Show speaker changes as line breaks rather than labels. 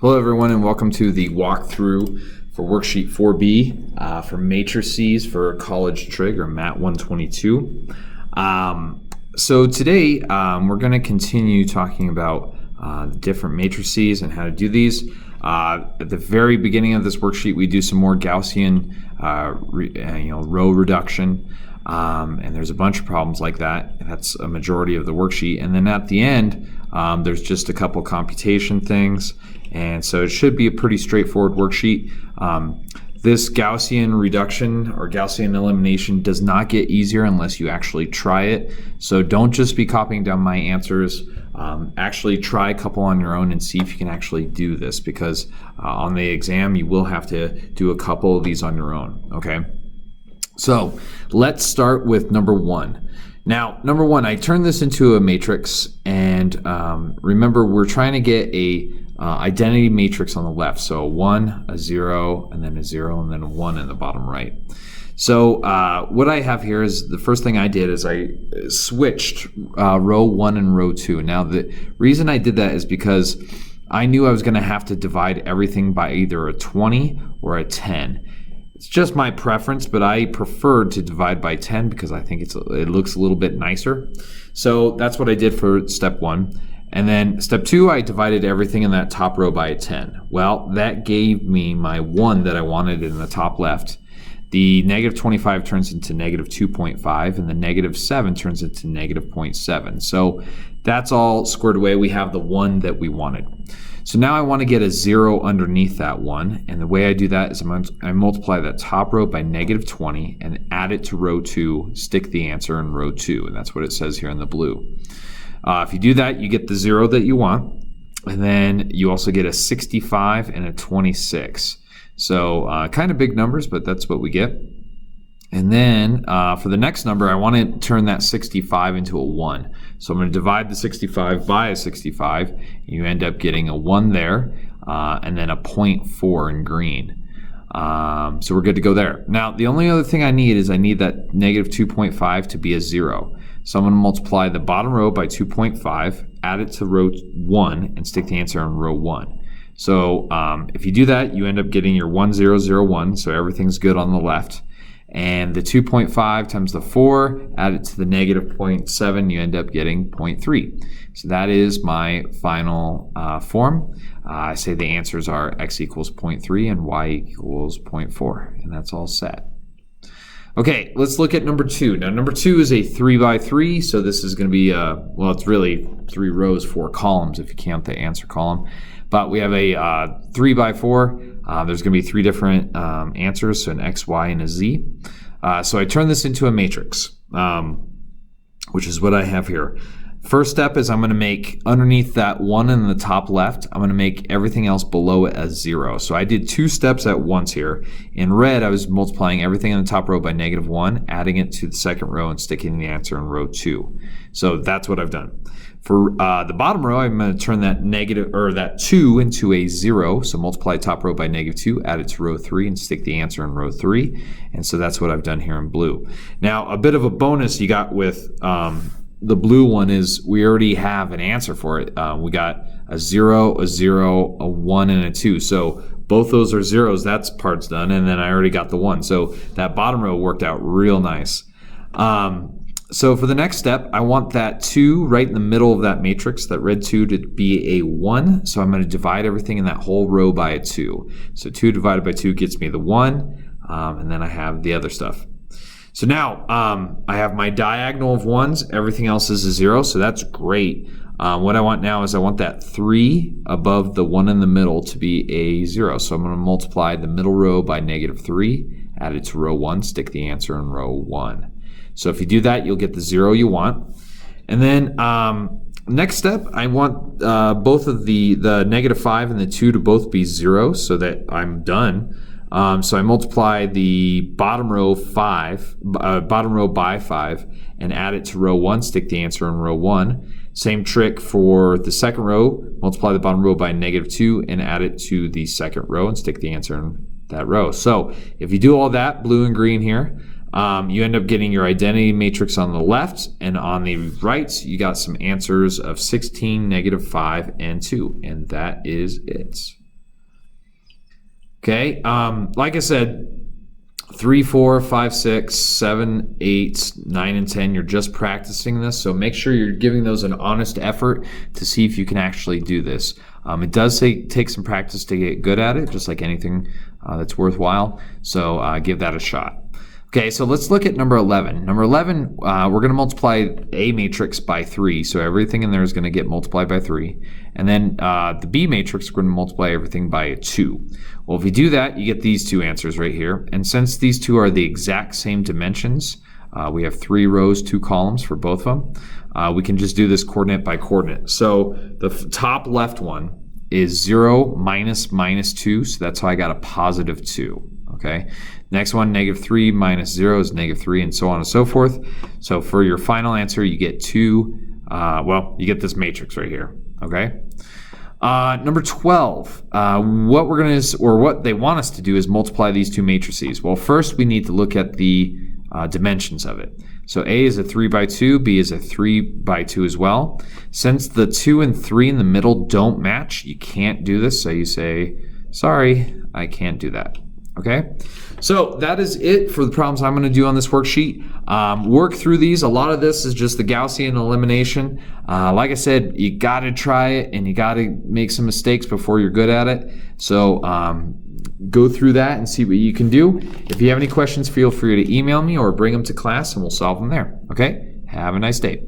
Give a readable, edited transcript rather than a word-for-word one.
Hello everyone and welcome to the walkthrough for worksheet 4B for Matrices for college trig or MAT122. So today we're going to continue talking about the different matrices and how to do these. At the very beginning of this worksheet we do some more Gaussian row reduction. And there's a bunch of problems like that. That's a majority of the worksheet. And then at the end, there's just a couple computation things. And so it should be a pretty straightforward worksheet. This Gaussian reduction or Gaussian elimination does not get easier unless you actually try it. So don't just be copying down my answers. Actually try a couple on your own and see if you can actually do this, because on the exam you will have to do a couple of these on your own, okay? So let's start with number one. Now, number one, I turned this into a matrix, and remember we're trying to get a identity matrix on the left. So a 1, a 0, and then a 0, and then a 1 in the bottom right. So what I have here is the first thing I did is I switched row 1 and row 2. Now the reason I did that is because I knew I was going to have to divide everything by either a 20 or a 10. It's just my preference, but I preferred to divide by 10 because I think it looks a little bit nicer. So that's what I did for step 1. And then step 2, I divided everything in that top row by a 10. Well, that gave me my 1 that I wanted in the top left. The negative 25 turns into negative 2.5, and the negative 7 turns into negative 0.7. So that's all squared away. We have the 1 that we wanted. So now I want to get a 0 underneath that 1, and the way I do that is I multiply that top row by negative 20 and add it to row 2, stick the answer in row 2, and that's what it says here in the blue. If you do that, you get the 0 that you want, and then you also get a 65 and a 26. So kind of big numbers, but that's what we get. And then for the next number, I want to turn that 65 into a 1. So I'm going to divide the 65 by a 65. You end up getting a 1 there, and then a 0.4 in green. So we're good to go there. Now, the only other thing I need is I need that negative 2.5 to be a 0. So I'm going to multiply the bottom row by 2.5, add it to row 1, and stick the answer in row 1. So if you do that, you end up getting your 1001, so everything's good on the left. And the 2.5 times the 4, add it to the negative 0.7, you end up getting 0.3. So that is my final form. I say the answers are x equals 0.3 and y equals 0.4, and that's all set. Okay, let's look at number 2. Now number 2 is a 3 by 3, so this is going to be, well, it's really 3 rows, 4 columns if you count the answer column. But we have a 3 by 4. There's going to be 3 different answers, so an x, y, and a z. So I turn this into a matrix, which is what I have here. First step is I'm going to make underneath that 1 in the top left, I'm going to make everything else below it as 0. So I did 2 steps at once here. In red, I was multiplying everything in the top row by negative 1, adding it to the second row, and sticking the answer in row 2. So that's what I've done. For the bottom row, I'm going to turn that that 2 into a 0. So multiply top row by negative 2, add it to row 3, and stick the answer in row 3. And so that's what I've done here in blue. Now, a bit of a bonus you got with the blue one is we already have an answer for it. We got a 0, a 0, a 1, and a 2. So both those are zeros. That part's done. And then I already got the 1. So that bottom row worked out real nice. So for the next step, I want that 2 right in the middle of that matrix, that red 2, to be a 1. So I'm going to divide everything in that whole row by a 2. So 2 divided by 2 gets me the 1, and then I have the other stuff. So now I have my diagonal of 1s. Everything else is a 0, so that's great. What I want now is I want that 3 above the 1 in the middle to be a 0. So I'm going to multiply the middle row by negative 3, add it to row 1, stick the answer in row 1. So if you do that, you'll get the 0 you want. And then next step, I want both of the negative 5 and the 2 to both be 0 so that I'm done. So I multiply the bottom row by 5 and add it to row 1, stick the answer in row 1. Same trick for the second row, multiply the bottom row by negative 2 and add it to the second row and stick the answer in that row. So if you do all that, blue and green here, you end up getting your identity matrix on the left, and on the right you got some answers of 16, negative 5, and 2, and that is it. Okay, like I said, 3, 4, 5, 6, 7, 8, 9, and 10, you're just practicing this, so make sure you're giving those an honest effort to see if you can actually do this. It does take some practice to get good at it, just like anything that's worthwhile, so give that a shot. Okay, so let's look at number 11. Number 11, we're going to multiply A matrix by 3, so everything in there is going to get multiplied by 3. And then the B matrix, we're going to multiply everything by 2. Well, if you do that, you get these two answers right here. And since these two are the exact same dimensions, we have 3 rows, 2 columns for both of them, we can just do this coordinate by coordinate. So the top left one is 0 minus 2, so that's how I got a positive 2. Okay. Next one, -3 minus 0 is -3, and so on and so forth. So for your final answer, you get 2. Well, you get this matrix right here. Okay. Number 12. What we're gonna or what they want us to do is multiply these two matrices. Well, first we need to look at the dimensions of it. So A is a 3 by 2, B is a 3 by 2 as well. Since the 2 and 3 in the middle don't match, you can't do this. So you say, sorry, I can't do that. Okay, so that is it for the problems I'm going to do on this worksheet. Work through these. A lot of this is just the Gaussian elimination. Like I said, you got to try it and you got to make some mistakes before you're good at it. So go through that and see what you can do. If you have any questions, feel free to email me or bring them to class and we'll solve them there. Okay, have a nice day.